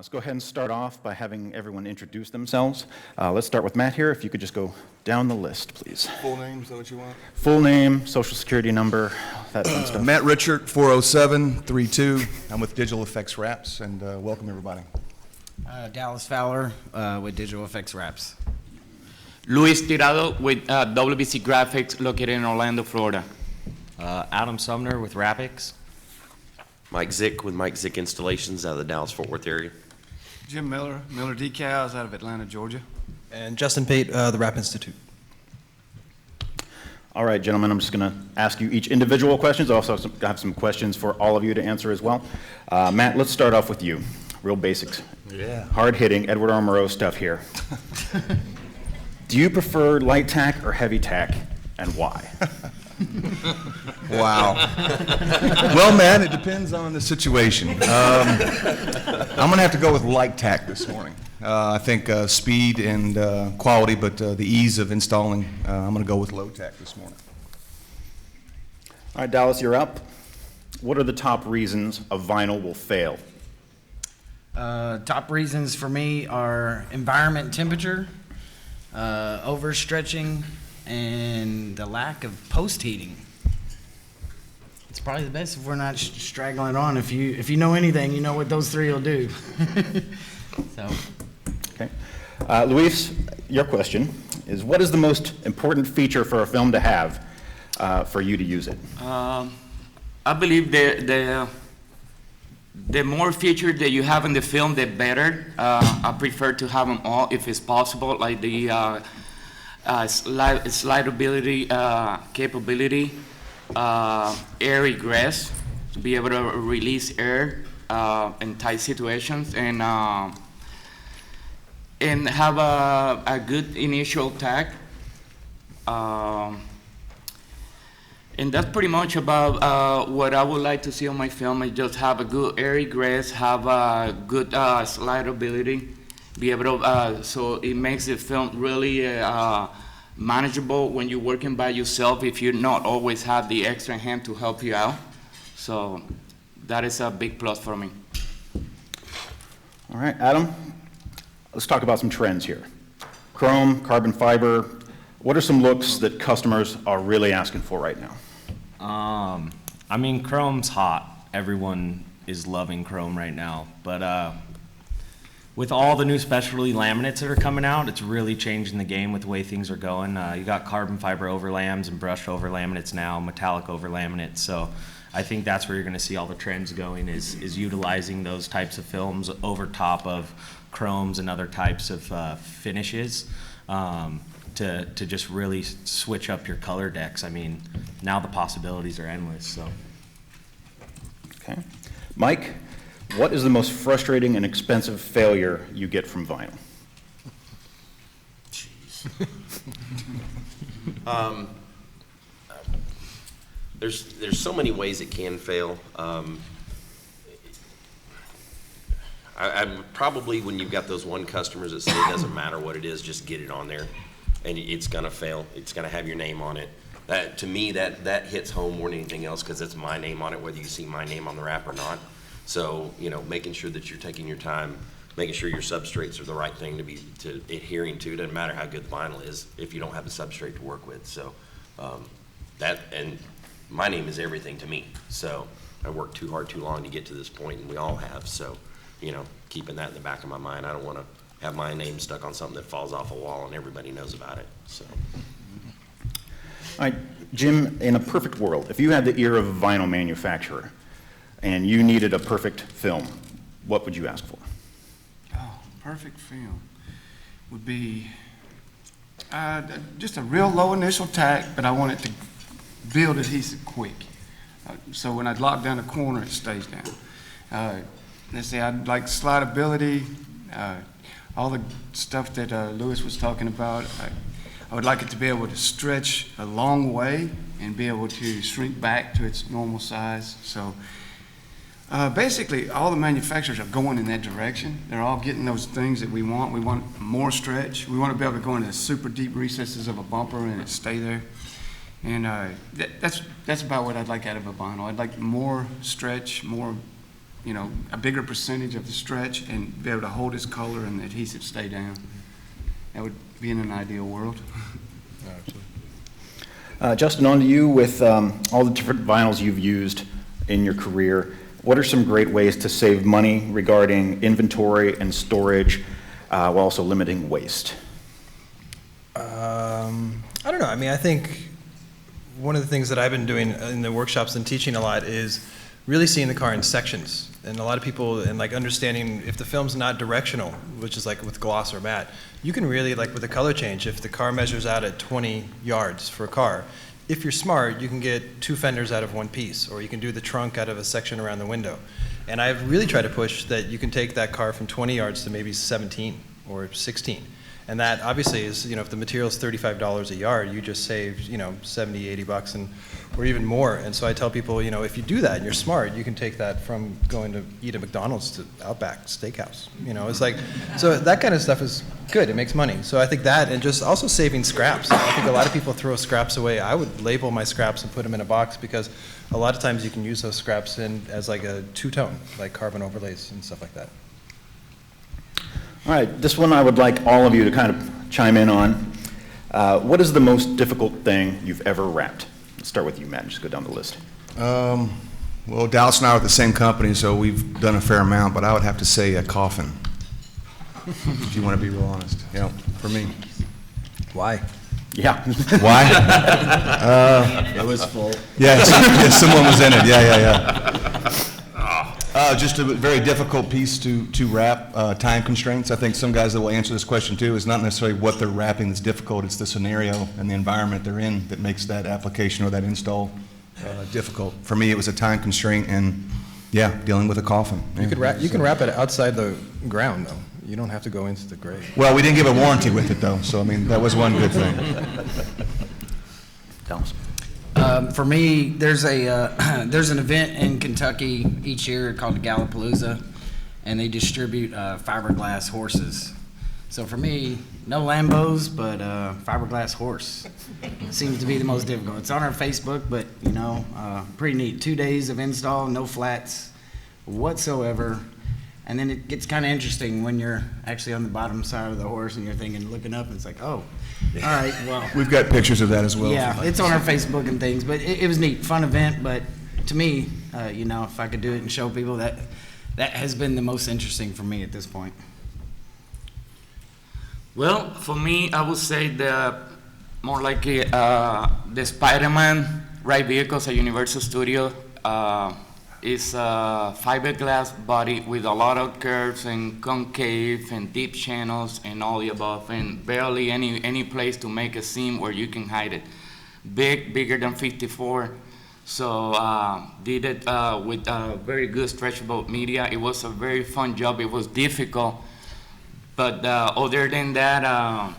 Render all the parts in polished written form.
Let's go ahead and start off by having everyone introduce themselves. Let's start with Matt here. If you could just go down the list, please. Full name, is that what you want? Full name, social security number, that fun stuff. Matt Richart, 40732. I'm with Digital Effects Wraps, and welcome everybody. Dallas Fowler with Digital Effects Wraps. Luis Tirado with WBC Graphics located in Orlando, Florida. Adam Sumner with Wrapscon. Mike Zick with Mike Zick Installations out of the Dallas-Fort Worth area. Jim Miller Decals out of Atlanta, Georgia. And Justin Pate, the Wrap Institute. All right, gentlemen, I'm just going to ask you each individual questions. I also have some questions for all of you to answer as well. Matt, let's start off with you. Real basics. Yeah. Hard-hitting Edward R. Murrow stuff here. Do you prefer light tack or heavy tack, and why? Wow. Well, man, it depends on the situation. I'm going to have to go with light tack this morning. I think speed and quality, but the ease of installing, I'm going to go with low tack this morning. All right, Dallas, you're up. What are the top reasons a vinyl will fail? Top reasons for me are environment and temperature, overstretching, and the lack of post heating. It's probably the best if we're not straggling on. If you know anything, you know what those three will do. So. Okay. Luis, your question is, what is the most important feature for a film to have for you to use it? I believe the more features that you have in the film, the better. I prefer to have them all if it's possible, like the slidability capability, air egress, to be able to release air in tight situations, and have a good initial tack. And that's pretty much about what I would like to see on my film. I just have a good air egress, have a good slidability, be able to, so it makes the film really manageable when you're working by yourself if you not always have the extra hand to help you out. So that is a big plus for me. All right, Adam, let's talk about some trends here. Chrome, carbon fiber, what are some looks that customers are really asking for right now? I mean, chrome's hot. Everyone is loving chrome right now. But with all the new specialty laminates that are coming out, it's really changing the game with the way things are going. You got carbon fiber overlams and brushed over laminates now, metallic over laminates. So I think that's where you're going to see all the trends going is utilizing those types of films over top of chromes and other types of finishes. To just really switch up your color decks. I mean, now the possibilities are endless. So. Okay. Mike, what is the most frustrating and expensive failure you get from vinyl? Jeez. There's so many ways it can fail. I'm probably, when you've got those one customers that say it doesn't matter what it is, just get it on there. And it's going to fail. It's going to have your name on it. That, to me, that hits home more than anything else because it's my name on it, whether you see my name on the wrap or not. So, making sure that you're taking your time, making sure your substrates are the right thing to adhering to. Doesn't matter how good the vinyl is if you don't have the substrate to work with. So, and my name is everything to me. So, I worked too hard, too long to get to this point, and we all have. So, keeping that in the back of my mind, I don't want to have my name stuck on something that falls off a wall and everybody knows about it. So. All right, Jim, in a perfect world, if you had the ear of a vinyl manufacturer and you needed a perfect film, what would you ask for? Oh, perfect film would be just a real low initial tack, but I want it to build adhesive quick. So when I lock down a corner, it stays down. Let's say I'd like slidability, all the stuff that Luis was talking about. I would like it to be able to stretch a long way and be able to shrink back to its normal size. So basically, all the manufacturers are going in that direction. They're all getting those things that we want. We want more stretch. We want to be able to go into the super deep recesses of a bumper and it stay there. And that's about what I'd like out of a vinyl. I'd like more stretch, more you know, a bigger percentage of the stretch and be able to hold its color and the adhesive stay down. That would be in an ideal world. Justin, on to you with all the different vinyls you've used in your career. What are some great ways to save money regarding inventory and storage while also limiting waste? I don't know. I mean, I think one of the things that I've been doing in the workshops and teaching a lot is really seeing the car in sections. And a lot of people, and like understanding if the film's not directional, which is like with gloss or matte, you can really, like with a color change, if the car measures out at 20 yards for a car, if you're smart, you can get 2 fenders out of one piece, or you can do the trunk out of a section around the window. And I've really tried to push that you can take that car from 20 yards to maybe 17 or 16. And that obviously is, you know, if the material is $35 a yard, you just saved, you know, 70, 80 bucks and, or even more. And so I tell people, you know, if you do that and you're smart, you can take that from going to eat at McDonald's to Outback Steakhouse. You know, it's like, so that kind of stuff is good. It makes money. So I think that, and just also saving scraps. I think a lot of people throw scraps away. I would label my scraps and put them in a box because a lot of times you can use those scraps in as like a two-tone, like carbon overlays and stuff like that. All right, this one I would like all of you to kind of chime in on. What is the most difficult thing you've ever wrapped? Let's start with you, Matt, just go down the list. Well, Dallas and I are at the same company, so we've done a fair amount, but I would have to say a coffin, if you want to be real honest, you know, for me. Why? Yeah. Why? It was full. Yeah, someone was in it, yeah. Just a very difficult piece to wrap, time constraints. I think some guys that will answer this question too is not necessarily what they're wrapping that's difficult, it's the scenario and the environment they're in that makes that application or that install difficult. For me, it was a time constraint and, yeah, dealing with a coffin. You could wrap, you can wrap it outside the ground though. You don't have to go into the grave. Well, we didn't give a warranty with it though, so I mean, that was one good thing. Dallas. For me, there's an event in Kentucky each year called the Gallapalooza, and they distribute fiberglass horses. So for me, no Lambos, but fiberglass horse seems to be the most difficult. It's on our Facebook, but you know, pretty neat. 2 days of install, no flats whatsoever. And then it gets kind of interesting when you're actually on the bottom side of the horse and you're thinking, looking up, and it's like, oh, all right, well. We've got pictures of that as well. Yeah, it's on our Facebook and things, but it was neat, fun event. But to me, you know, if I could do it and show people that has been the most interesting for me at this point. Well, for me, I would say more like the Spider-Man ride vehicles at Universal Studios. Is a fiberglass body with a lot of curves and concave and deep channels and all the above, and barely any place to make a seam where you can hide it. Bigger than 54. So did it with very good stretchable media. It was a very fun job. It was difficult, but other than that,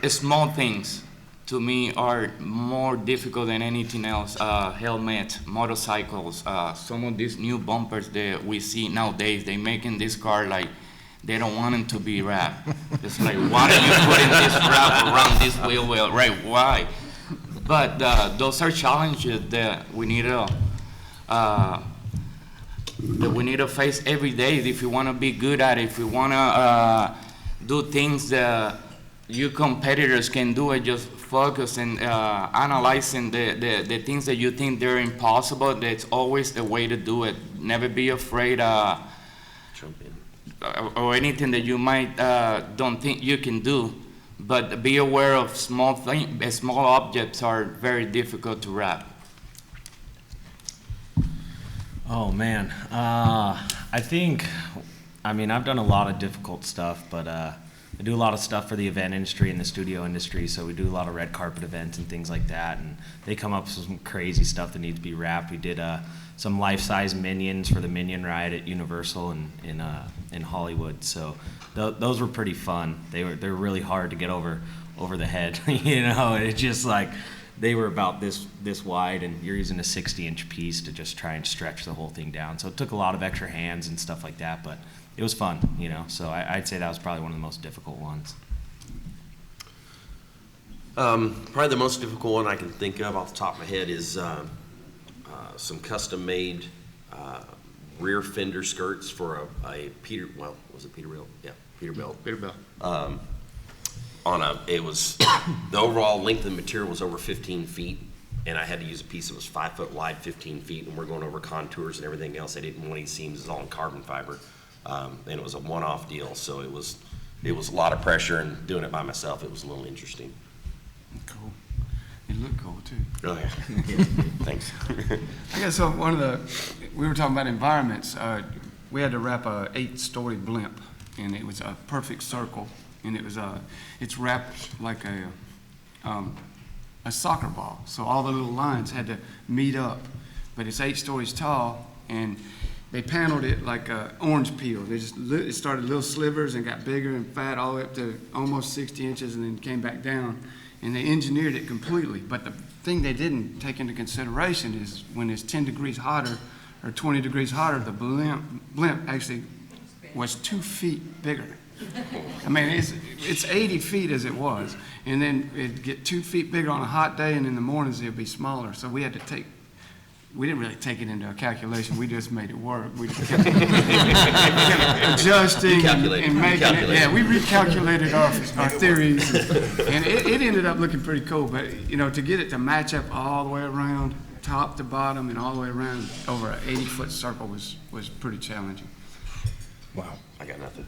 small things to me are more difficult than anything else. Helmets, motorcycles, some of these new bumpers that we see nowadays, they making this car like they don't want them to be wrapped. It's like, why are you putting this wrap around this wheel well, right? Why? But those are challenges that we need to face every day if you want to be good at it. If we want to do things that you competitors can do, it just focus and analyzing the things that you think they're impossible. That's always the way to do it. Never be afraid Jump in. or anything that you might don't think you can do, but be aware of small objects are very difficult to wrap. Oh man, I think, I mean, I've done a lot of difficult stuff, but I do a lot of stuff for the event industry and the studio industry, so we do a lot of red carpet events and things like that, and they come up with some crazy stuff that needs to be wrapped. We did some life-size Minions for the Minion ride at Universal in Hollywood, so those were pretty fun. They're really hard to get over the head, you know. It's just like they were about this wide, and you're using a 60-inch piece to just try and stretch the whole thing down. So it took a lot of extra hands and stuff like that, but it was fun, you know. So I'd say that was probably one of the most difficult ones. Probably the most difficult one I can think of off the top of my head is some custom-made rear fender skirts for a Peterbilt? Yeah, Peterbilt. Peterbilt. It was, the overall length of the material was over 15 feet, and I had to use a piece that was 5 foot wide, 15 feet, and we're going over contours and everything else. I didn't want any seams, it was all in carbon fiber, and it was a one-off deal, so it was a lot of pressure, and doing it by myself, it was a little interesting. Cool. It looked cool too. Oh, yeah. Thanks. I guess we were talking about environments. We had to wrap a 8-story blimp, and it was a perfect circle, and it's wrapped like a soccer ball. So all the little lines had to meet up, but it's 8 stories tall, and they paneled it like orange peel. It started little slivers and got bigger and fat all the way up to almost 60 inches, and then came back down. And they engineered it completely. But the thing they didn't take into consideration is when it's 10 degrees hotter or 20 degrees hotter, the blimp actually was 2 feet bigger. I mean, it's 80 feet as it was. And then it'd get 2 feet bigger on a hot day, and in the mornings it'd be smaller. So we didn't really take it into a calculation. We just made it work. We just kept adjusting and making it. Yeah, we recalculated our theories, and it ended up looking pretty cool. But to get it to match up all the way around, top to bottom, and all the way around over an 80-foot circle was pretty challenging. Wow. I got nothing.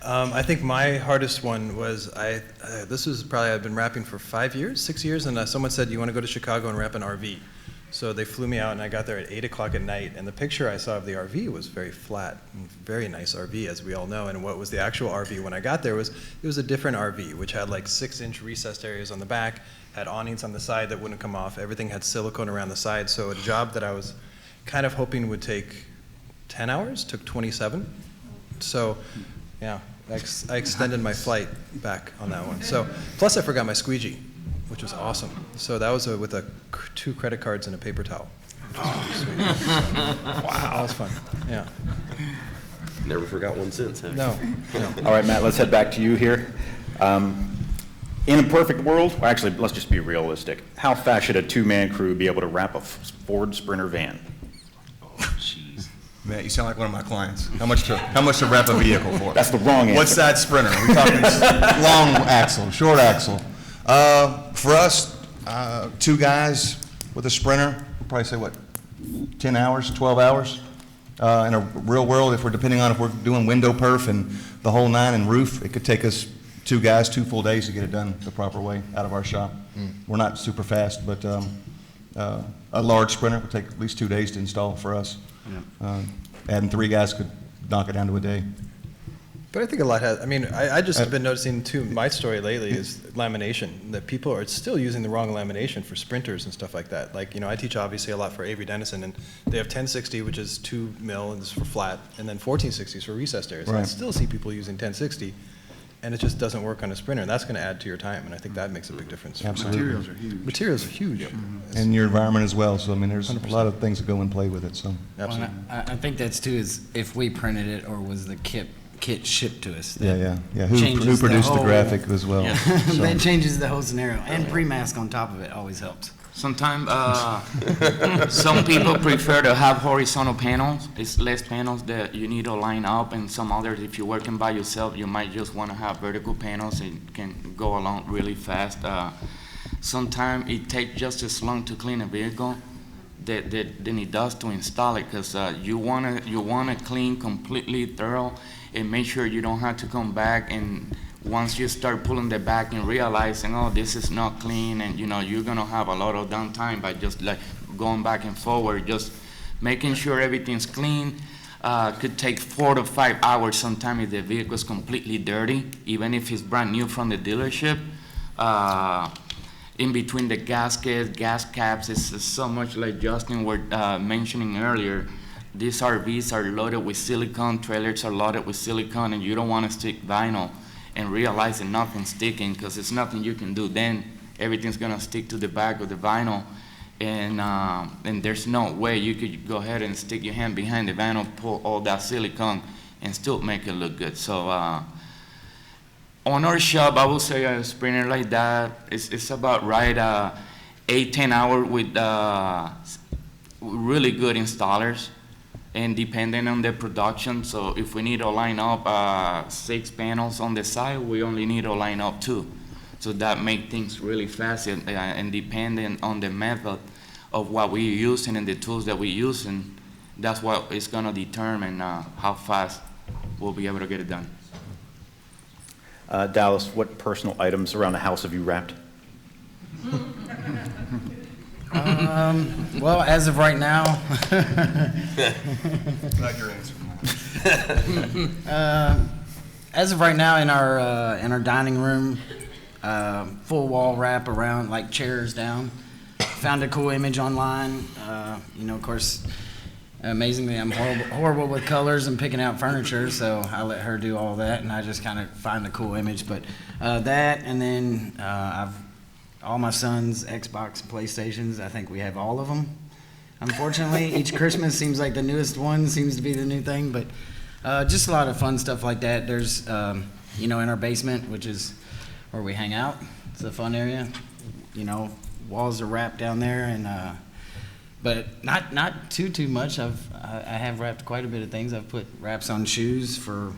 I think my hardest one was this was probably, I've been wrapping for 6 years, and someone said, you want to go to Chicago and wrap an RV? So they flew me out, and I got there at 8 o'clock at night, and the picture I saw of the RV was very flat, and very nice RV, as we all know. And what was the actual RV when I got there it was a different RV, which had like 6-inch recessed areas on the back, had awnings on the side that wouldn't come off, everything had silicone around the side. So a job that I was kind of hoping would take 10 hours took 27. So, yeah. I extended my flight back on that one. So, plus I forgot my squeegee, which was awesome. So that was with 2 credit cards and a paper towel. Wow, that was fun. Yeah. Never forgot one since, huh? No. All right, Matt, let's head back to you here. In a perfect world, well, actually, let's just be realistic. How fast should a 2-man crew be able to wrap a Ford Sprinter van? Matt, you sound like one of my clients. How much to wrap a vehicle for? That's the wrong answer. What's that Sprinter? Are we talking long axle, short axle? For us, 2 guys with a Sprinter, we'll probably say, 10 hours, 12 hours? In a real world, if we're doing window perf and the whole 9 and roof, it could take us 2 guys, 2 full days to get it done the proper way out of our shop. We're not super fast, but a large Sprinter would take at least 2 days to install for us. Yeah. Adding 3 guys could knock it down to a day. But I think a lot has, I just have been noticing too, my story lately is lamination, that people are still using the wrong lamination for Sprinters and stuff like that. Like, I teach obviously a lot for Avery Dennison, and they have 1060, which is 2 mil, and this is for flat, and then 1460s for recessed areas. Right. And I still see people using 1060, and it just doesn't work on a Sprinter, and that's going to add to your time, and I think that makes a big difference. Absolutely. Materials are huge. Materials are huge. And your environment as well, so there's 100%. A lot of things that go in play with it, so. Absolutely. Well, I think that's too is if we printed it or was the kit shipped to us. Yeah. Who Changes produced the whole- graphic as well? Yeah. So. That changes the whole scenario. And pre-mask on top of it always helps. Sometimes some people prefer to have horizontal panels. It's less panels that you need to line up, and some others, if you're working by yourself, you might just want to have vertical panels and can go along really fast. Sometimes it takes just as long to clean a vehicle than it does to install it, because you wanna clean completely thorough and make sure you don't have to come back, and once you start pulling the back and realizing, oh, this is not clean, and you're gonna have a lot of downtime by just like going back and forward, just making sure everything's clean. Could take 4 to 5 hours sometimes if the vehicle is completely dirty, even if it's brand new from the dealership. In between the gaskets, gas caps, it's so much like Justin was mentioning earlier. These RVs are loaded with silicone, trailers are loaded with silicone, and you don't want to stick vinyl and realize that nothing's sticking, because it's nothing you can do then. Everything's gonna stick to the back of the vinyl, and there's no way you could go ahead and stick your hand behind the vinyl, pull all that silicone, and still make it look good. So on our shop, I will say a Sprinter like that, it's about right 8-10 hours really good installers, and depending on the production, so if we need to line up 6 panels on the side, we only need to line up 2. So that make things really fast, and depending on the method of what we're using and the tools that we're using, that's what is gonna determine how fast we'll be able to get it done. Dallas, what personal items around the house have you wrapped? Well, as of right now, Glad your answer. as of right now in our dining room, full wall wrap around, like chairs down. Found a cool image online. Of course, amazingly, I'm horrible with colors and picking out furniture, so I let her do all that, and I just kind of find a cool image. But that, and then all my son's Xbox and PlayStations, I think we have all of them. Unfortunately, each Christmas seems like the newest one seems to be the new thing, but just a lot of fun stuff like that. There's, in our basement, which is where we hang out. It's a fun area. Walls are wrapped down there, and but not too much. I have wrapped quite a bit of things. I've put wraps on shoes for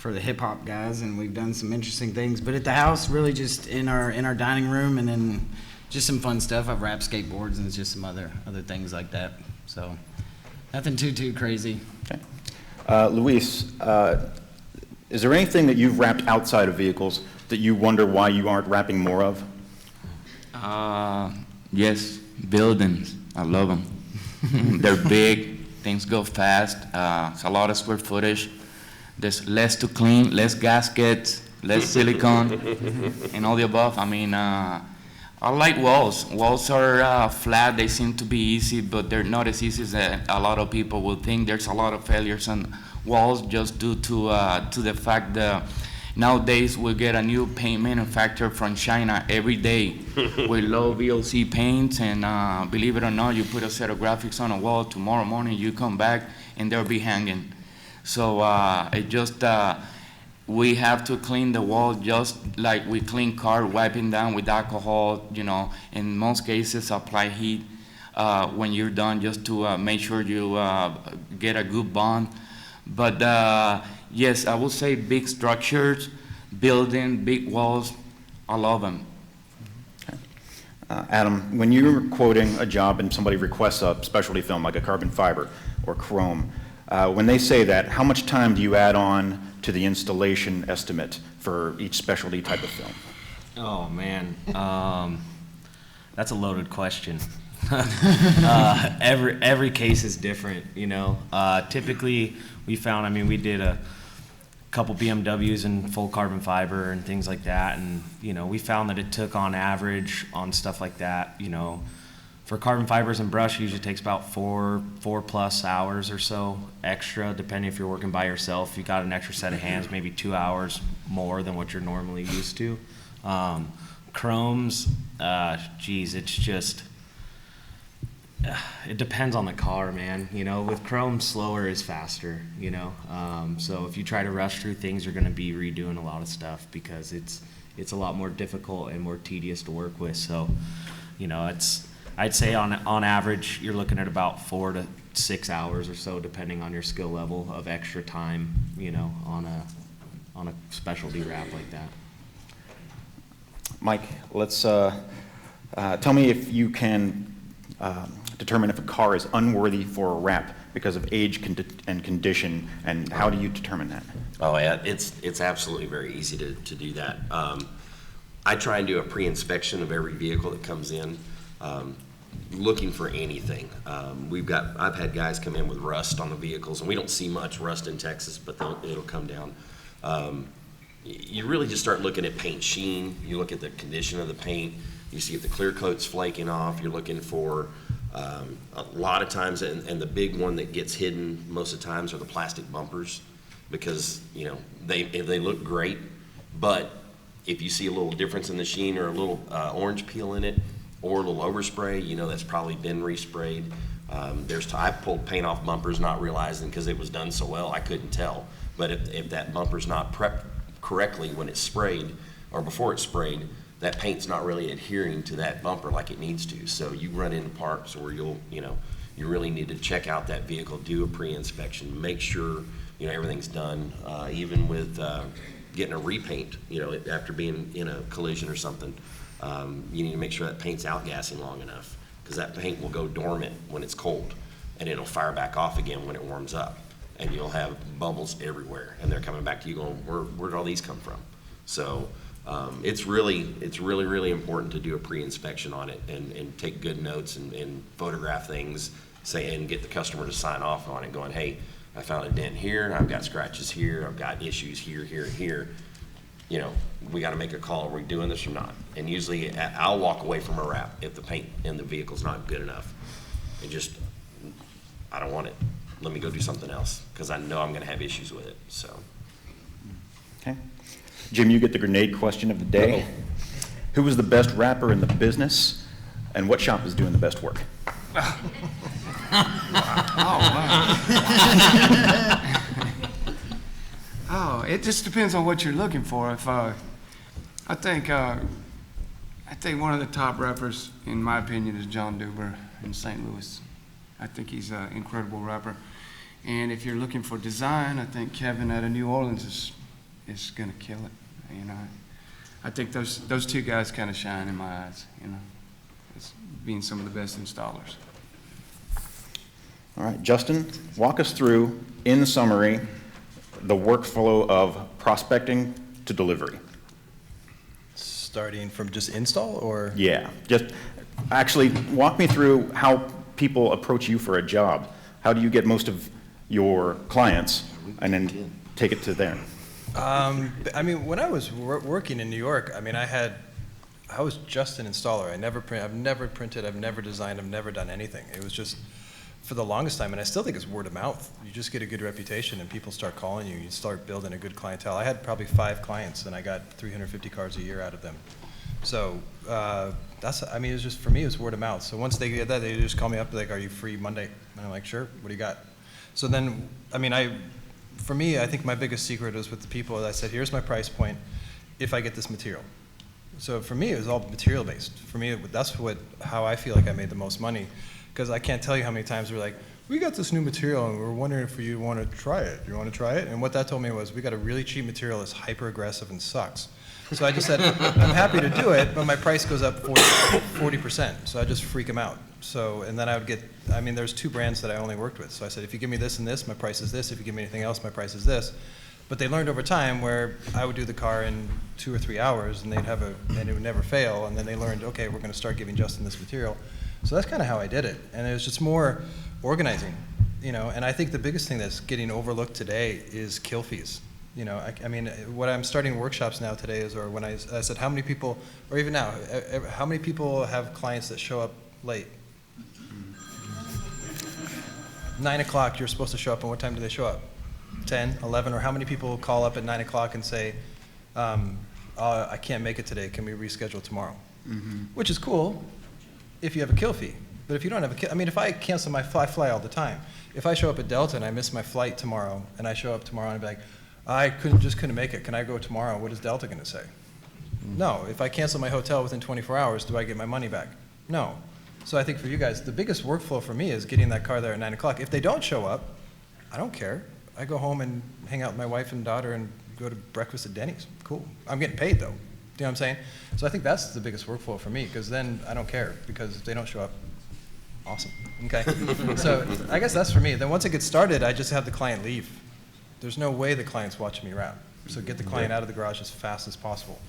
the hip hop guys, and we've done some interesting things. But at the house, really just in our dining room, and then just some fun stuff. I've wrapped skateboards and just some other things like that. So nothing too crazy. Okay. Luis, is there anything that you've wrapped outside of vehicles that you wonder why you aren't wrapping more of? Yes, buildings. I love them. They're big. Things go fast. It's a lot of square footage. There's less to clean, less gaskets, less silicone, and all the above. I mean, I like walls. Walls are flat. They seem to be easy, but they're not as easy as a lot of people will think. There's a lot of failures on walls just due to the fact that nowadays we get a new paint manufacturer from China every day with low VOC paints, and believe it or not, you put a set of graphics on a wall, tomorrow morning you come back and they'll be hanging. So we have to clean the wall just like we clean car, wiping down with alcohol, in most cases apply heat when you're done just to make sure you get a good bond. But yes, I would say big structures, building, big walls, I love them. Okay. Adam, when you're quoting a job and somebody requests a specialty film like a carbon fiber or chrome, when they say that, how much time do you add on to the installation estimate for each specialty type of film? Oh, man. That's a loaded question. Every case is different, Typically, we found, we did a couple BMWs in full carbon fiber and things like that, and, we found that it took on average on stuff like that, for carbon fibers and brush, it usually takes about 4+ hours or so extra, depending if you're working by yourself. You got an extra set of hands, maybe 2 hours more than what you're normally used to. Chromes, it's just, it depends on the car, man. With chrome, slower is faster, So if you try to rush through things, you're going to be redoing a lot of stuff because it's a lot more difficult and more tedious to work with. So, I'd say on average, you're looking at about 4 to 6 hours or so, depending on your skill level of extra time, on a specialty wrap like that. Mike, let's tell me if you can determine if a car is unworthy for a wrap because of age and condition, and how do you determine that? Oh yeah, it's absolutely very easy to do that. I try and do a pre-inspection of every vehicle that comes in, looking for anything. I've had guys come in with rust on the vehicles, and we don't see much rust in Texas, but it'll come down. You really just start looking at paint sheen. You look at the condition of the paint. You see if the clear coat's flaking off. You're looking for a lot of times, and the big one that gets hidden most of the times are the plastic bumpers, because they look great, but if you see a little difference in the sheen or a little orange peel in it or a little overspray, that's probably been resprayed. I pulled paint off bumpers not realizing, because it was done so well I couldn't tell. But if that bumper's not prepped correctly when it's sprayed or before it's sprayed, that paint's not really adhering to that bumper like it needs to. So you run into parts where you'll you really need to check out that vehicle, do a pre-inspection, make sure, everything's done, even with getting a repaint, after being in a collision or something. You need to make sure that paint's outgassing long enough, because that paint will go dormant when it's cold, and it'll fire back off again when it warms up. And you'll have bubbles everywhere, and they're coming back to you going, where did all these come from? So it's really, really important to do a pre-inspection on it and take good notes and photograph things, and get the customer to sign off on it, going, hey, I found a dent here, and I've got scratches here, I've got issues here, here, and here. We got to make a call. Are we doing this or not? And usually I'll walk away from a wrap if the paint in the vehicle's not good enough. And just, I don't want it. Let me go do something else, because I know I'm going to have issues with it. So, Okay. Jim, you get the grenade question of the day. Who is the best rapper in the business, and what shop is doing the best work? Oh, it just depends on what you're looking for. If I think one of the top rappers, in my opinion, is John Duber in St. Louis. I think he's an incredible rapper. And if you're looking for design, I think Kevin out of New Orleans is gonna kill it. I think those two guys kind of shine in my eyes. As being some of the best installers. All right, Justin, walk us through, in summary, the workflow of prospecting to delivery. Starting from just install, or? Yeah, just actually walk me through how people approach you for a job. How do you get most of your clients and then take it to there? When I was working in New York, I was just an installer. I've never printed, I've never designed, I've never done anything. It was just, for the longest time, and I still think it's word of mouth. You just get a good reputation and people start calling you. You start building a good clientele. I had probably 5 clients and I got 350 cars a year out of them. So it's just, for me, it's word of mouth. So once they get that, they just call me up, like, are you free Monday? And I'm like, sure, what do you got? So then, for me, I think my biggest secret was with the people that I said, here's my price point if I get this material. So for me, it was all material based. For me, that's how I feel like I made the most money, because I can't tell you how many times we're like, we got this new material and we're wondering if you want to try it. Do you want to try it? And what that told me was, we got a really cheap material that's hyper aggressive and sucks. So I just said, I'm happy to do it, but my price goes up 40%. So I just freak them out. So, and then I would get, there's 2 brands that I only worked with. So I said, if you give me this and this, my price is this. If you give me anything else, my price is this. But they learned over time where I would do the car in 2 or 3 hours and and it would never fail. And then they learned, okay, we're going to start giving Justin this material. So that's kind of how I did it. And it was just more organizing, and I think the biggest thing that's getting overlooked today is kill fees. What I'm starting workshops now today is, or when I said, how many people, or even now, how many people have clients that show up late? 9 o'clock, you're supposed to show up, and what time do they show up? 10, 11, or how many people call up at 9 o'clock and say, I can't make it today, can we reschedule tomorrow? Mm-hmm. Which is cool if you have a kill fee. But if you don't have a kill, if I cancel my I fly all the time. If I show up at Delta and I miss my flight tomorrow, and I show up tomorrow and I be like, I couldn't make it, can I go tomorrow? What is Delta gonna say? Mm-hmm. No, if I cancel my hotel within 24 hours, do I get my money back? No. So I think for you guys, the biggest workflow for me is getting that car there at 9 o'clock. If they don't show up, I don't care. I go home and hang out with my wife and daughter and go to breakfast at Denny's. Cool. I'm getting paid though. Do you know what I'm saying? So I think that's the biggest workflow for me, because then I don't care, because if they don't show up, awesome. Okay. So I guess that's for me. Then once it gets started, I just have the client leave. There's no way the client's watching me wrap. So get the client out of the garage as fast as possible.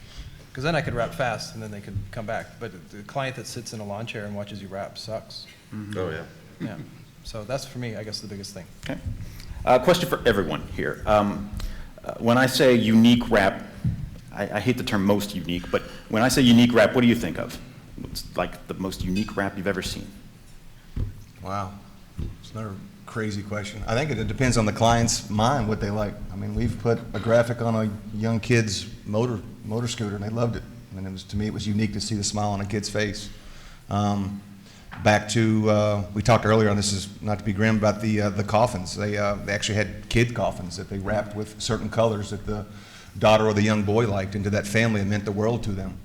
Because then I could wrap fast and then they could come back. But the client that sits in a lawn chair and watches you wrap sucks. Mm-hmm. Oh, yeah. Yeah. So that's, for me, I guess, the biggest thing. Okay. Question for everyone here. When I say unique wrap, I hate the term most unique, but when I say unique wrap, what do you think of? It's like the most unique wrap you've ever seen. Wow. It's another crazy question. I think it depends on the client's mind, what they like. We've put a graphic on a young kid's motor scooter, and they loved it. To me, it was unique to see the smile on a kid's face. Back to, we talked earlier on, this is not to be grim, about the coffins. They actually had kid coffins that they wrapped with certain colors that the daughter or the young boy liked, and to that family it meant the world to them.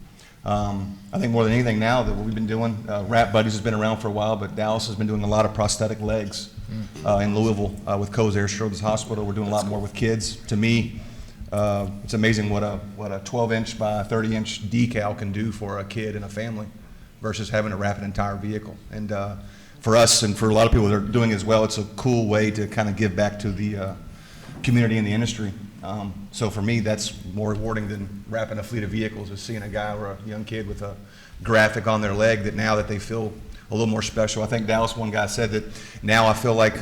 I think more than anything now that what we've been doing, Wrap Buddies has been around for a while, but Dallas has been doing a lot of prosthetic legs in Louisville with Coase Air Children's Hospital. We're doing a lot more with kids. To me, it's amazing what a 12-inch by 30-inch decal can do for a kid and a family versus having to wrap an entire vehicle. And for us and for a lot of people that are doing it as well, it's a cool way to kind of give back to the community and the industry. So for me, that's more rewarding than wrapping a fleet of vehicles, is seeing a guy or a young kid with a graphic on their leg that now that they feel a little more special. I think Dallas, one guy said that now I feel like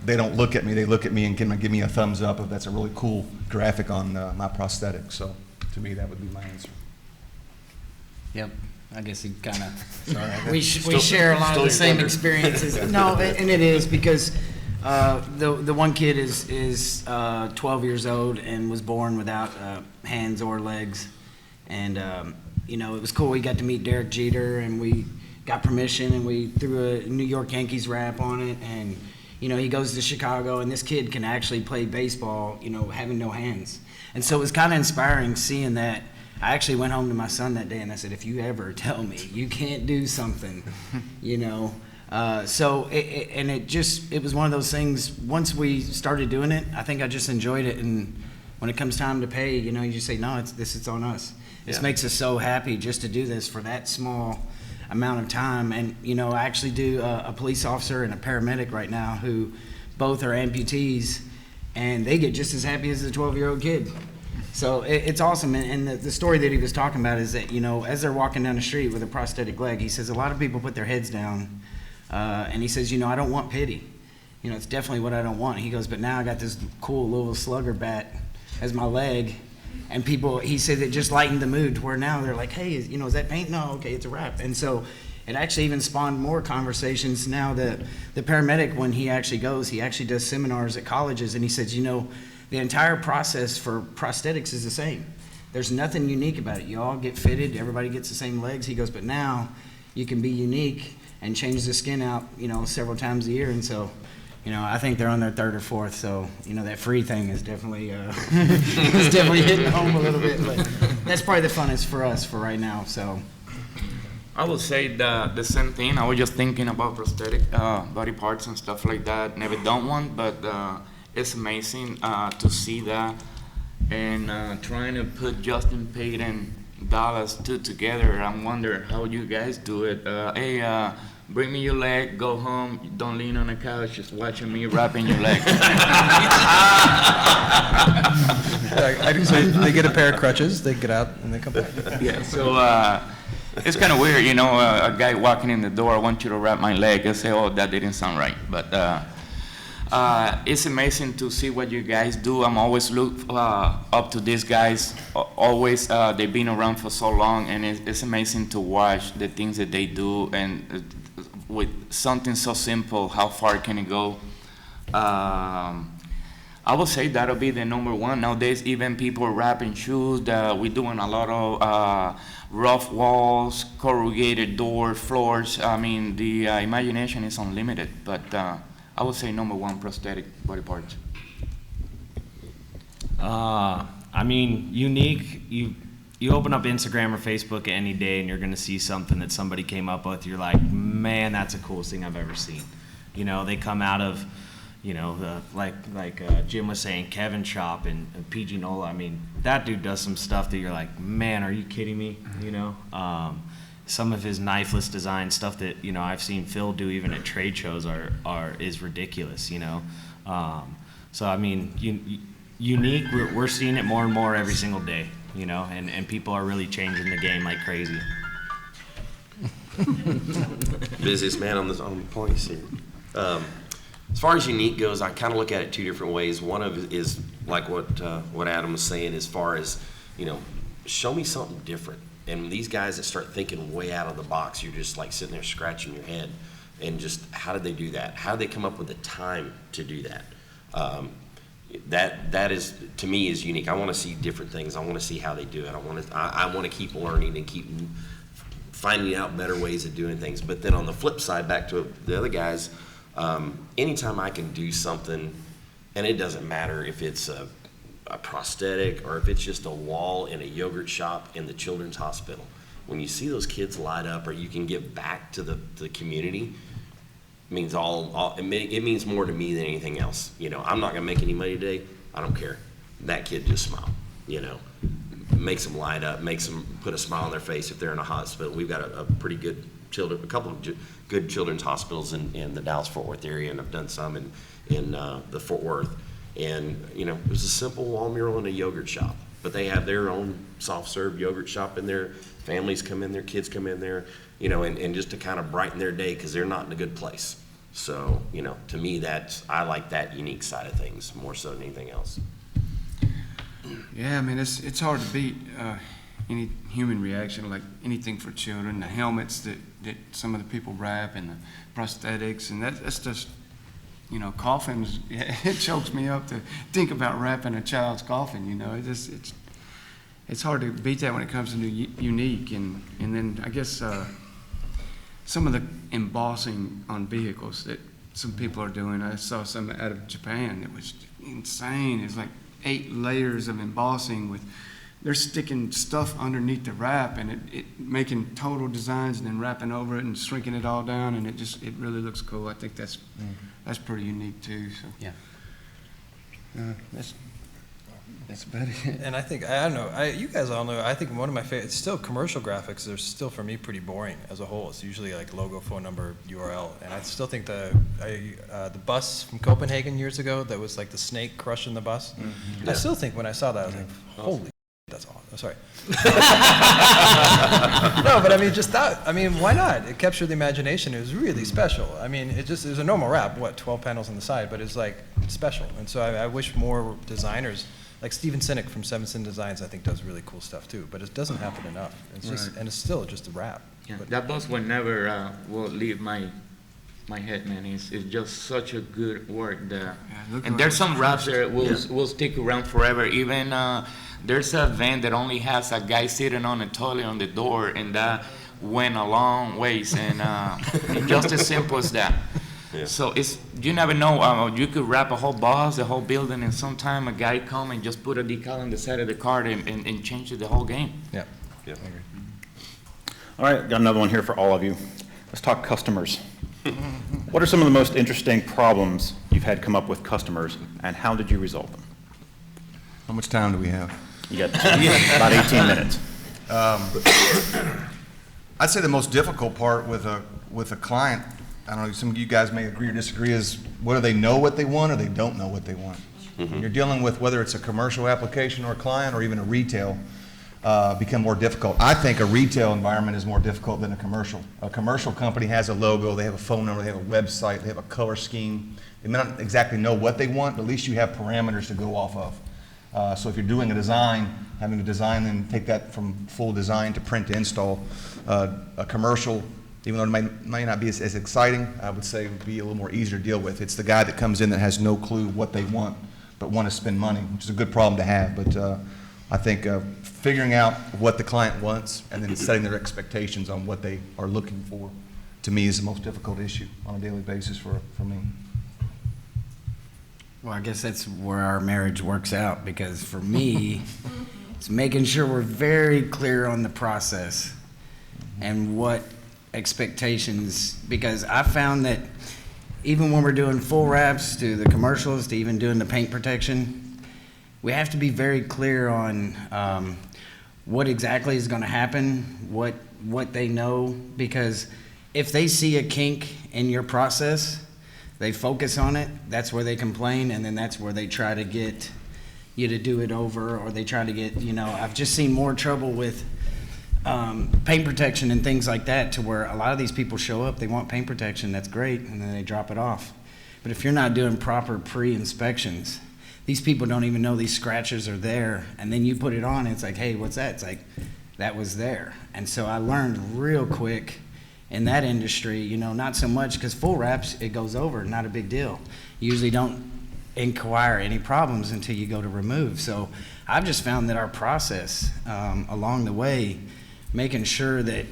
they don't look at me, they look at me and can give me a thumbs up if that's a really cool graphic on my prosthetic. So to me, that would be my answer. Yep. I guess he kind of, we share a lot of the same experiences. No, and it is because the one kid is 12 years old and was born without hands or legs. And, you know, it was cool. We got to meet Derek Jeter, and we got permission, and we threw a New York Yankees wrap on it. And, you know, he goes to Chicago, and this kid can actually play baseball, you know, having no hands. And so it was kind of inspiring seeing that. I actually went home to my son that day, and I said, if you ever tell me you can't do something, you know. So it was one of those things. Once we started doing it, I think I just enjoyed it. And when it comes time to pay, you know, you just say, no, it's on us. This makes us so happy just to do this for that small amount of time. And, you know, I actually do a police officer and a paramedic right now who both are amputees, and they get just as happy as the 12-year-old kid. So it's awesome. And the story that he was talking about is that, you know, as they're walking down the street with a prosthetic leg, he says a lot of people put their heads down. And he says, you know, I don't want pity. You know, it's definitely what I don't want. He goes, but now I got this cool little slugger bat as my leg. And people, he said, it just lightened the mood to where now they're like, hey, you know, is that paint? No, okay, it's a wrap. And so it actually even spawned more conversations. Now the paramedic, when he actually goes, he actually does seminars at colleges. And he says, you know, the entire process for prosthetics is the same. There's nothing unique about it. You all get fitted, everybody gets the same legs. He goes, but now you can be unique and change the skin out, you know, several times a year. And so, you know, I think they're on their third or fourth. So, you know, that free thing is definitely is definitely hitting home a little bit. But that's probably the funnest for us for right now. So, I would say the same thing. I was just thinking about prosthetic body parts and stuff like that. Never done one, but it's amazing to see that. And trying to put Justin Pate and Dallas two together, I'm wondering how you guys do it. Hey, bring me your leg, go home, don't lean on the couch, just watching me wrapping your leg. So they get a pair of crutches, they get out, and they come back. Yeah, so it's kind of weird, you know, a guy walking in the door, I want you to wrap my leg. I say, oh, that didn't sound right. But it's amazing to see what you guys do. I'm always look up to these guys. Always, they've been around for so long, and it's amazing to watch the things that they do. And with something so simple, how far can it go? I would say that'll be the number one. Nowadays, even people wrapping shoes. We're doing a lot of rough walls, corrugated doors, floors. I mean, the imagination is unlimited. But I would say number one, prosthetic body parts. I mean, unique. You open up Instagram or Facebook any day, and you're gonna see something that somebody came up with. You're like, man, that's the coolest thing I've ever seen. You know, they come out of, you know, like Jim was saying, Kevin Shop and PG Nola. I mean, that dude does some stuff that you're like, man, are you kidding me? You know, some of his knifeless design stuff that, you know, I've seen Phil do even at trade shows is ridiculous. You know, so I mean, unique. We're seeing it more and more every single day. You know, and people are really changing the game like crazy. Busiest man on the place here. As far as unique goes, I kind of look at it two different ways. One of it is like what Adam was saying, as far as, you know, show me something different. And these guys that start thinking way out of the box, you're just like sitting there scratching your head. And just how did they do that? How did they come up with the time to do that? That is, to me, is unique. I want to see different things. I want to see how they do it. I want to keep learning and keep finding out better ways of doing things. But then on the flip side, back to the other guys, anytime I can do something, and it doesn't matter if it's a prosthetic or if it's just a wall in a yogurt shop in the children's hospital. when you see those kids light up, or you can give back to the community, means it means more to me than anything else. You know, I'm not gonna make any money today. I don't care. That kid just smile. You know, makes them light up, makes them put a smile on their face if they're in a hospital. We've got a pretty good a couple of good children's hospitals in the Dallas-Fort Worth area, and I've done some in the Fort Worth. And you know, it was a simple wall mural and a yogurt shop, but they have their own soft-serve yogurt shop in there. Families come in there, kids come in there, you know, and just to kind of brighten their day because they're not in a good place. So, you know, to me, I like that unique side of things more so than anything else. Yeah, I mean, it's hard to beat any human reaction, like anything for children, the helmets that some of the people wrap, and the prosthetics, and that's just, you know, coffins. It chokes me up to think about wrapping a child's coffin. You know, it's hard to beat that when it comes to unique, and then I guess some of the embossing on vehicles that some people are doing. I saw some out of Japan that was insane. It's like 8 layers of embossing they're sticking stuff underneath the wrap, and it making total designs and then wrapping over it and shrinking it all down, and it really looks cool. I think that's pretty unique too. So Yeah. That's about it. And I think, I don't know, you guys all know, I think one of my favorites, still commercial graphics are still for me pretty boring as a whole. It's usually like logo, phone number, URL. And I still think the bus from Copenhagen years ago that was like the snake crushing the bus, Mm-hmm. I still think when I saw that, I was like, holy, that's awesome. I'm sorry. No, but I mean, just that, I mean, why not? It captured the imagination. It was really special. I mean, it was a normal wrap, 12 panels on the side, but it's like special. And so I wish more designers, like Steven Sinek from Seven Sin Designs, I think does really cool stuff too, but it doesn't happen enough. It's just, and it's still just a wrap. Yeah, But that bus will never will leave my head, man. It's just such a good work there. look And at there's it. some wraps that will stick around forever. Even there's a van that only has a guy sitting on a toilet on the door, and that went a long ways. And just as simple as that. Yeah. So you never know. You could wrap a whole bus, the whole building, and sometime a guy come and just put a decal on the side of the car and change the whole game. yeah. Yeah. All right, got another one here for all of you. Let's talk customers. What are some of the most interesting problems you've had come up with customers, and how did you resolve them? How much time do we have? You got about 18 minutes. I'd say the most difficult part with a client, I don't know, some of you guys may agree or disagree, is whether they know what they want or they don't know what they want. When you're dealing with whether it's a commercial application or a client or even a retail, become more difficult. I think a retail environment is more difficult than a commercial. A commercial company has a logo, they have a phone number, they have a website, they have a color scheme. They may not exactly know what they want, but at least you have parameters to go off of. So if you're doing a design, having to design and take that from full design to print to install, a commercial, even though it might not be as exciting, I would say it would be a little more easier to deal with. It's the guy that comes in that has no clue what they want, but want to spend money, which is a good problem to have. But I think figuring out what the client wants and then setting their expectations on what they are looking for, to me, is the most difficult issue on a daily basis for me. Well, I guess that's where our marriage works out, because for me, it's making sure we're very clear on the process and what expectations, because I found that even when we're doing full wraps to the commercials to even doing the paint protection, we have to be very clear on what exactly is going to happen, what they know, because if they see a kink in your process, they focus on it, that's where they complain, and then that's where they try to get you to do it over, or they try to get, I've just seen more trouble with paint protection and things like that, to where a lot of these people show up, they want paint protection, that's great, and then they drop it off. But if you're not doing proper pre-inspections, these people don't even know these scratches are there, and then you put it on, and it's like, hey, what's that? It's like, that was there. And so I learned real quick in that industry, not so much, because full wraps, it goes over, not a big deal. You usually don't inquire any problems until you go to remove. So I've just found that our process along the way, making sure that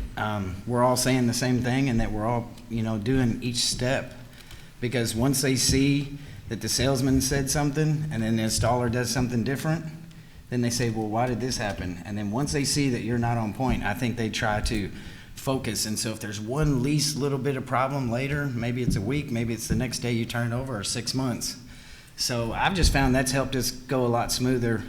we're all saying the same thing and that we're all, doing each step. Because once they see that the salesman said something and then the installer does something different, then they say, well, why did this happen? And then once they see that you're not on point, I think they try to focus. And so if there's one least little bit of problem later, maybe it's a week, maybe it's the next day you turn it over, or 6 months. So I've just found that's helped us go a lot smoother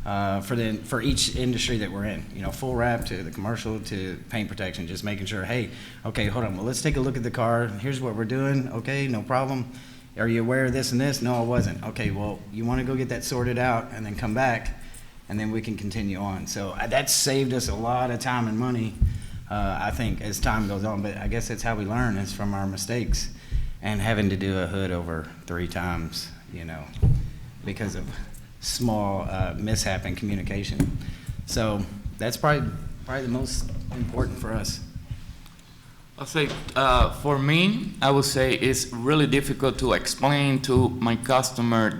for each industry that we're in. You know, full wrap to the commercial to paint protection, just making sure, hey, okay, hold on, well, let's take a look at the car. Here's what we're doing. Okay, no problem. Are you aware of this and this? No, I wasn't. Okay, well, you want to go get that sorted out and then come back, and then we can continue on. So that's saved us a lot of time and money, I think, as time goes on. But I guess that's how we learn, is from our mistakes and having to do a hood over 3 times, you know, because of small mishap in communication. So that's probably the most important for us. I'll say, for me, I would say it's really difficult to explain to my customer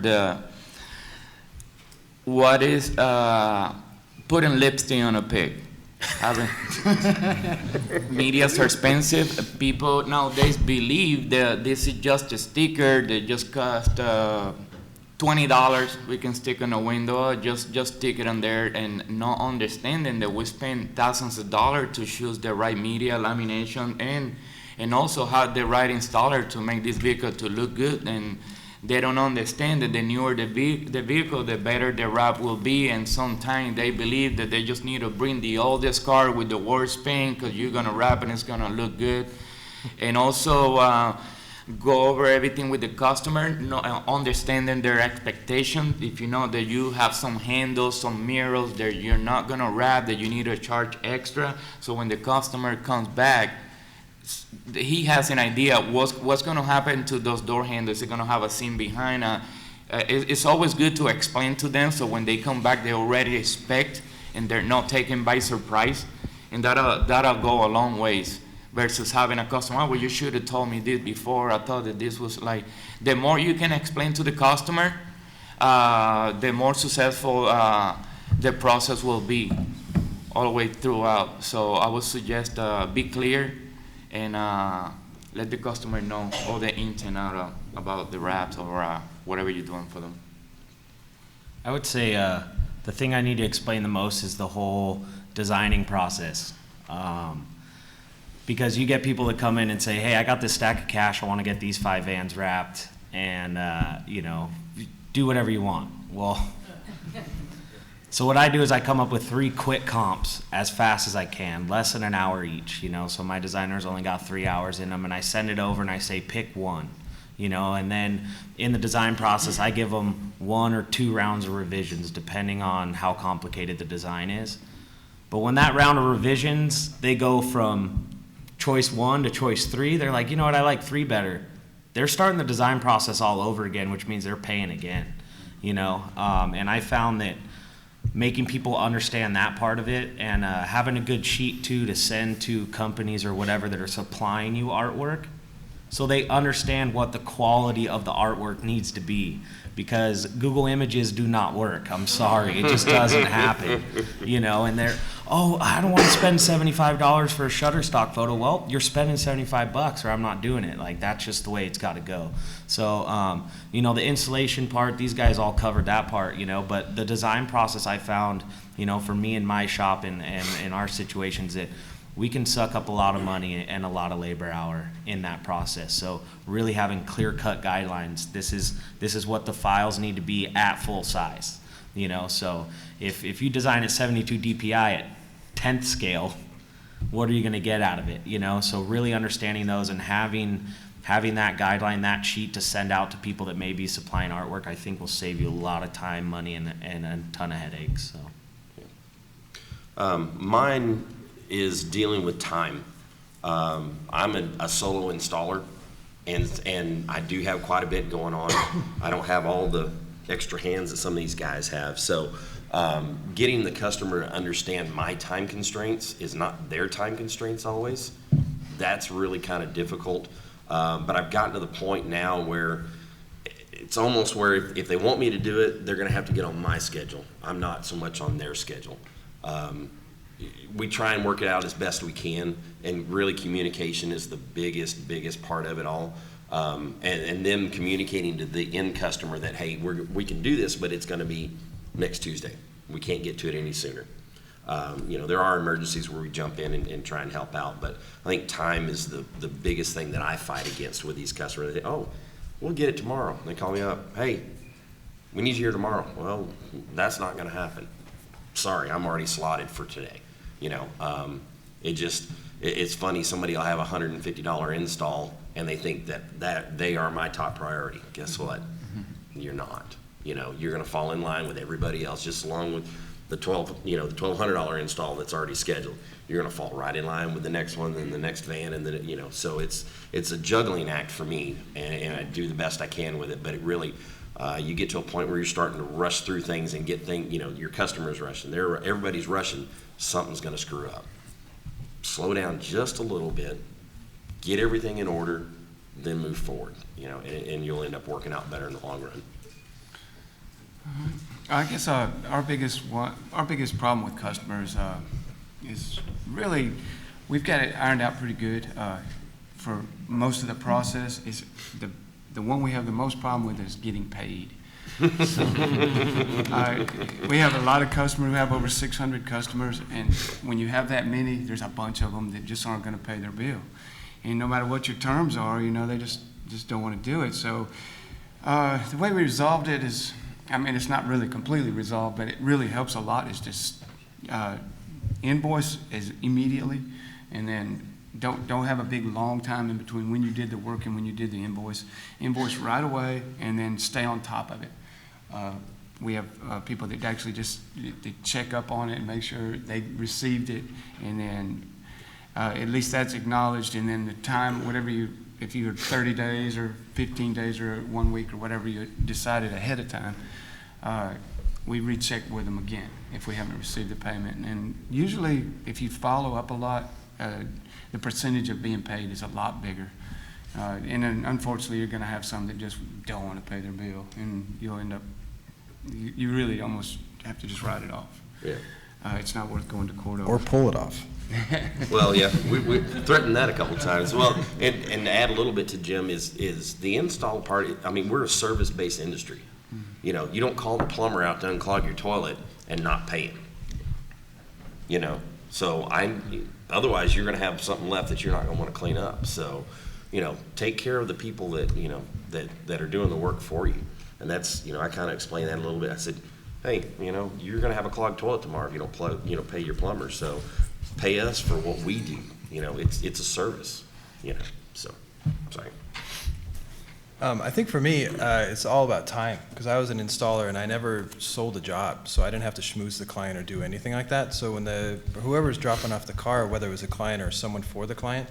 what is putting lipstick on a pig. Medias are expensive. People nowadays believe that this is just a sticker that just cost $20 we can stick on a window, just stick it on there, and not understanding that we spend thousands of dollars to choose the right media, lamination, and also have the right installer to make this vehicle to look good. And they don't understand that the newer the vehicle, the better the wrap will be. And sometimes they believe that they just need to bring the oldest car with the worst paint because you're gonna wrap and it's gonna look good. And also go over everything with the customer, understanding their expectation. If you know that you have some handles, some mirrors that you're not gonna wrap, that you need to charge extra, so when the customer comes back, he has an idea what's gonna happen to those door handles. They're gonna have a seam behind. It's always good to explain to them, so when they come back, they already expect and they're not taken by surprise, and that'll go a long ways. Versus having a customer, oh, well, you should have told me this before. I thought that this was like, the more you can explain to the customer, the more successful the process will be all the way throughout. So I would suggest be clear and let the customer know all the ins and outs about the wraps or whatever you're doing for them. I would say the thing I need to explain the most is the whole designing process. Because you get people that come in and say, hey, I got this stack of cash, I want to get these 5 vans wrapped, and you know, do whatever you want. Well, so what I do is I come up with 3 quick comps as fast as I can, less than an hour each, you know, so my designers only got 3 hours in them, and I send it over and I say, pick one, you know, and then in the design process, I give them 1 or 2 rounds of revisions, depending on how complicated the design is. But when that round of revisions, they go from choice 1 to choice 3, they're like, you know what, I like 3 better. They're starting the design process all over again, which means they're paying again, you know. And I found that making people understand that part of it, and having a good sheet too to send to companies or whatever that are supplying you artwork, so they understand what the quality of the artwork needs to be. Because Google Images do not work. I'm sorry, it just doesn't happen, you know. And they're, oh, I don't want to spend $75 for a Shutterstock photo. Well, you're spending $75, or I'm not doing it. Like, that's just the way it's got to go. So, you know, the installation part, these guys all covered that part, you know. But the design process, I found, you know, for me in my shop and in our situations, that we can suck up a lot of money and a lot of labor hour in that process. So really having clear-cut guidelines. This is what the files need to be at full size, you know. So if you design at 72 DPI at 10th scale, what are you going to get out of it, you know? So really understanding those and having that guideline, that sheet to send out to people that may be supplying artwork, I think will save you a lot of time, money, and a ton of headaches. So mine is dealing with time. I'm a solo installer, and I do have quite a bit going on. I don't have all the extra hands that some of these guys have. So getting the customer to understand my time constraints is not their time constraints always. That's really kind of difficult. But I've gotten to the point now where it's almost where if they want me to do it, they're going to have to get on my schedule. I'm not so much on their schedule. We try and work it out as best we can, and really communication is the biggest part of it all. And them communicating to the end customer that, hey, we can do this, but it's going to be next Tuesday. We can't get to it any sooner. There are emergencies where we jump in and try and help out, but I think time is the biggest thing that I fight against with these customers. They, oh, we'll get it tomorrow. And they call me up, hey, we need you here tomorrow. Well, that's not going to happen. Sorry, I'm already slotted for today. It's funny. Somebody will have a $150 install, and they think that they are my top priority. Guess what? You're not. You're going to fall in line with everybody else, just along with the $1,200 install that's already scheduled. You're going to fall right in line with the next one, and the next van, and then so it's a juggling act for me, and I do the best I can with it. But it really, you get to a point where you're starting to rush through things and get things. Your customers rushing. Everybody's rushing. Something's going to screw up. Slow down just a little bit, get everything in order, then move forward. And you'll end up working out better in the long run. I guess our biggest problem with customers is really we've got it ironed out pretty good. For most of the process, is the one we have the most problem with is getting paid. So, we have a lot of customers. We have over 600 customers, and when you have that many, there's a bunch of them that just aren't going to pay their bill. And no matter what your terms are, they just don't want to do it. So the way we resolved it is, it's not really completely resolved, but it really helps a lot. Is just invoice is immediately, and then don't have a big long time in between when you did the work and when you did the invoice. Invoice right away, and then stay on top of it. We have people that actually just they check up on it and make sure they received it, and then at least that's acknowledged. And then the time, if you're 30 days or 15 days or 1 week or whatever you decided ahead of time, we recheck with them again if we haven't received the payment. And usually, if you follow up a lot, the percentage of being paid is a lot bigger. And then unfortunately, you're going to have some that just don't want to pay their bill, and you'll end up, you really almost have to just write it off. Yeah. It's not worth going to court over. Or pull it off. Well, yeah, we threatened that a couple times. Well, and to add a little bit to Jim is the install part. We're a service-based industry. You don't call the plumber out to unclog your toilet and not pay him. So otherwise you're going to have something left that you're not going to want to clean up. So, take care of the people that that are doing the work for you. And that's, I kind of explained that a little bit. I said, hey, you're going to have a clogged toilet tomorrow if you don't pay your plumber. So pay us for what we do. It's a service. So sorry. I think for me, it's all about time, because I was an installer and I never sold a job, so I didn't have to schmooze the client or do anything like that. So when whoever's dropping off the car, whether it was a client or someone for the client,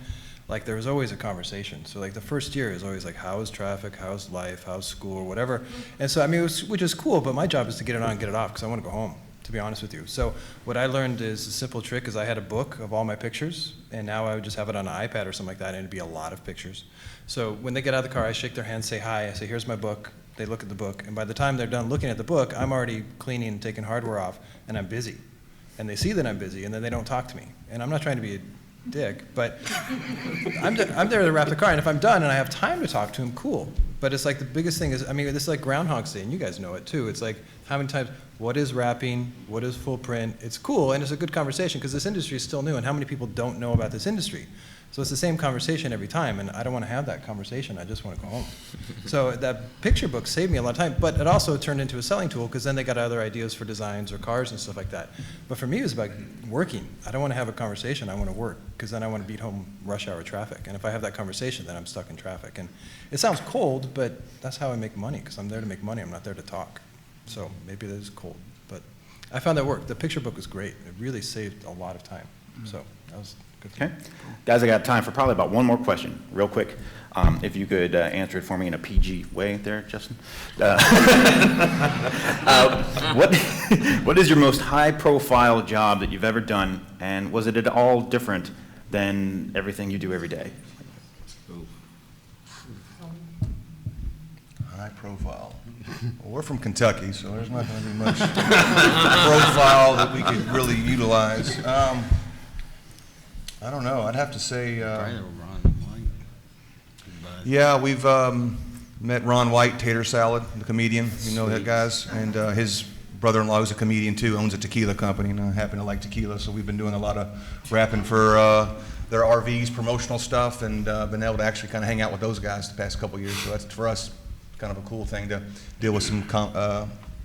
there was always a conversation. So the first year is always how's traffic, how's life, how's school, or whatever. And so which is cool, but my job is to get it on and get it off, because I want to go home, to be honest with you. So what I learned is a simple trick is I had a book of all my pictures, and now I would just have it on an iPad or something like that, and it'd be a lot of pictures. So when they get out of the car, I shake their hand, say hi, I say, here's my book. They look at the book, and by the time they're done looking at the book, I'm already cleaning and taking hardware off, and I'm busy. And they see that I'm busy, and then they don't talk to me. And I'm not trying to be a dick, but I'm there to wrap the car, and if I'm done and I have time to talk to him, cool. But it's the biggest thing is, this is like Groundhog's Day, and you guys know it too. It's how many times, what is wrapping, what is full print? It's cool, and it's a good conversation, because this industry is still new, and how many people don't know about this industry? So it's the same conversation every time, and I don't want to have that conversation. I just want to go home. So that picture book saved me a lot of time, but it also turned into a selling tool, because then they got other ideas for designs or cars and stuff like that. But for me, it was about working. I don't want to have a conversation. I want to work, because then I want to beat home rush hour traffic. And if I have that conversation, then I'm stuck in traffic. And it sounds cold, but that's how I make money, because I'm there to make money. I'm not there to talk. So maybe that is cold, but I found that worked. The picture book was great. It really saved a lot of time. So that was good. Okay. Guys, I got time for probably about one more question, real quick. If you could answer it for me in a PG way there, Justin. What is your most high-profile job that you've ever done, and was it at all different than everything you do every day? High profile. Well, we're from Kentucky, so there's not going to be much profile that we could really utilize. I don't know. I'd have to say, yeah, we've met Ron White, Tater Salad, the comedian. You know that, guys? And his brother-in-law who's a comedian too, owns a tequila company, and I happen to like tequila, so we've been doing a lot of rapping for their RVs, promotional stuff, and been able to actually kind of hang out with those guys the past couple of years. So that's, for us, kind of a cool thing to deal with some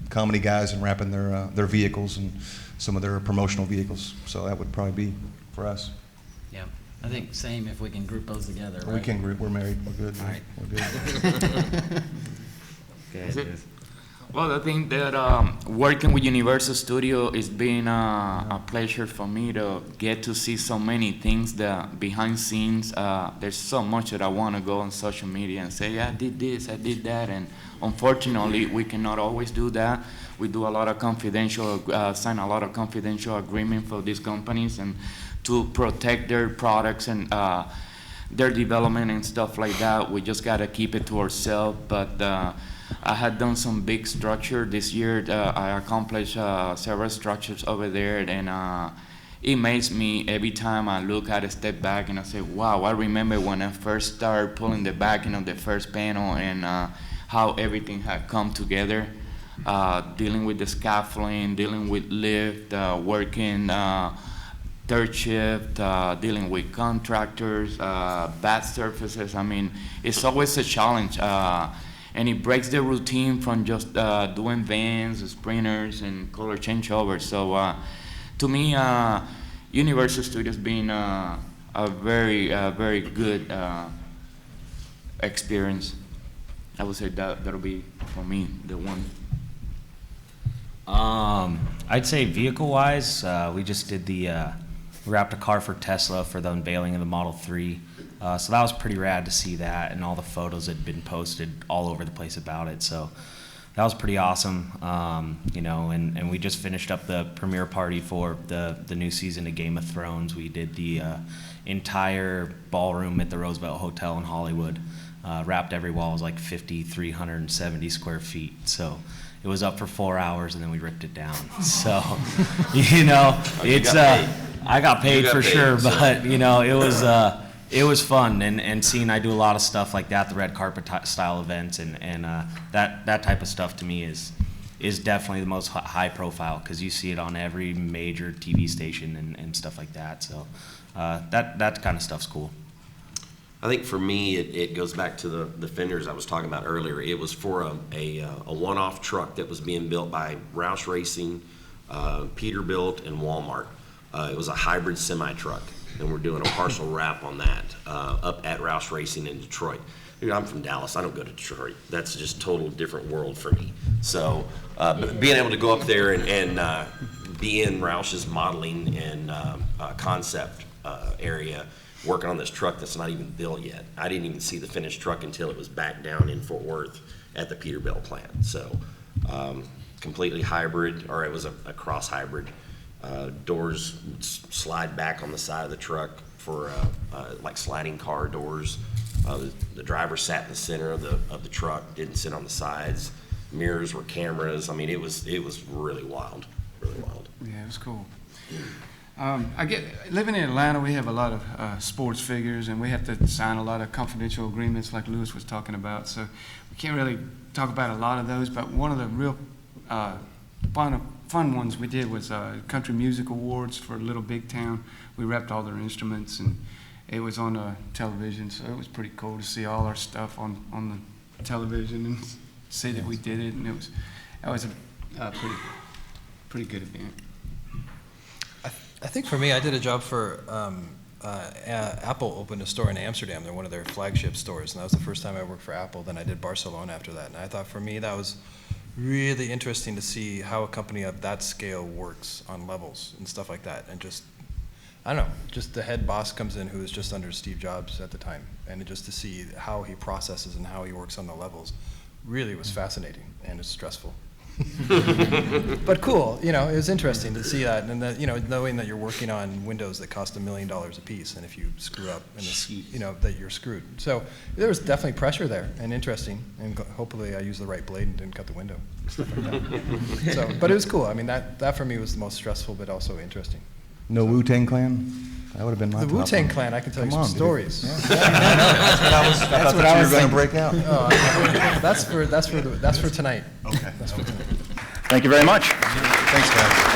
comedy guys and rapping their vehicles and some of their promotional vehicles. So that would probably be for us. Yeah, I think same if we can group those together, We right? can group. We're married. We're good. All right. We're good. Well, I think that working with Universal Studio is been a pleasure for me to get to see so many things that behind scenes. There's so much that I want to go on social media and say, yeah, I did this, I did that, and unfortunately, we cannot always do that. We do a lot of sign a lot of confidential agreement for these companies and to protect their products and their development and stuff like that. We just gotta keep it to ourselves, but I had done some big structure this year. I accomplished several structures over there, and it makes me, every time I look at a step back and I say, wow, I remember when I first started pulling the backing of the first panel and how everything had come together, dealing with the scaffolding, dealing with lift, working third shift, dealing with contractors, bad surfaces. I mean, it's always a challenge. And it breaks the routine from just doing vans, sprinters, and color changeovers. So to me, Universal Studios been a very good experience. I would say that'll be, for me, the one. I'd say vehicle-wise, we just did we wrapped a car for Tesla for the unveiling of the Model 3. So that was pretty rad to see that, and all the photos had been posted all over the place about it. So that was pretty awesome, and we just finished up the premiere party for the new season of Game of Thrones. We did the entire ballroom at the Roosevelt Hotel in Hollywood. Wrapped every wall. It was like 5,370 square feet. So it was up for 4 hours, and then we ripped it down. So, it's I got paid for sure, but it was fun, and seeing I do a lot of stuff like that, the red carpet style events, and that type of stuff to me is definitely the most high profile, because you see it on every major TV station and stuff like that. So that kind of stuff's cool. I think for me, it goes back to the fenders I was talking about earlier. It was for a one-off truck that was being built by Roush Racing, Peterbilt, and Walmart. It was a hybrid semi-truck, and we're doing a partial wrap on that up at Roush Racing in Detroit. Dude, I'm from Dallas. I don't go to Detroit. That's just total different world for me. So being able to go up there and be in Roush's modeling and concept area, working on this truck that's not even built yet. I didn't even see the finished truck until it was back down in Fort Worth at the Peterbilt plant. So completely hybrid, or it was a cross hybrid. Doors slide back on the side of the truck for like sliding car doors. The driver sat in the center of the truck, didn't sit on the sides. Mirrors were cameras. I mean, it was really wild, really wild. Yeah, it was cool. Living in Atlanta, we have a lot of sports figures, and we have to sign a lot of confidential agreements like Lewis was talking about, so we can't really talk about a lot of those, but one of the real fun ones we did was Country Music Awards for Little Big Town. We wrapped all their instruments, and it was on television, so it was pretty cool to see all our stuff on the television and see that we did it, and that was a pretty good event. I think for me, I did a job for Apple opened a store in Amsterdam. They're one of their flagship stores, and that was the first time I worked for Apple. Then I did Barcelona after that, and I thought for me that was really interesting to see how a company of that scale works on levels and stuff like that. And just, I don't know, just the head boss comes in who was just under Steve Jobs at the time, and just to see how he processes and how he works on the levels really was fascinating, and it's stressful. But cool, it was interesting to see that, and that, knowing that you're working on windows that cost $1 million a piece, and if you screw up, that you're screwed. So there was definitely pressure there, and interesting, and hopefully I used the right blade and didn't cut the window, and stuff like that. So, but it was cool. I mean, that for me was the most stressful, but also interesting. No Wu-Tang Clan? That would have been my The top Wu-Tang one. Clan, I can tell you Come some on, stories. dude. Yeah. I thought you were going to break out. That's for tonight. Okay. That's for tonight. Thank you very much. Thanks, guys.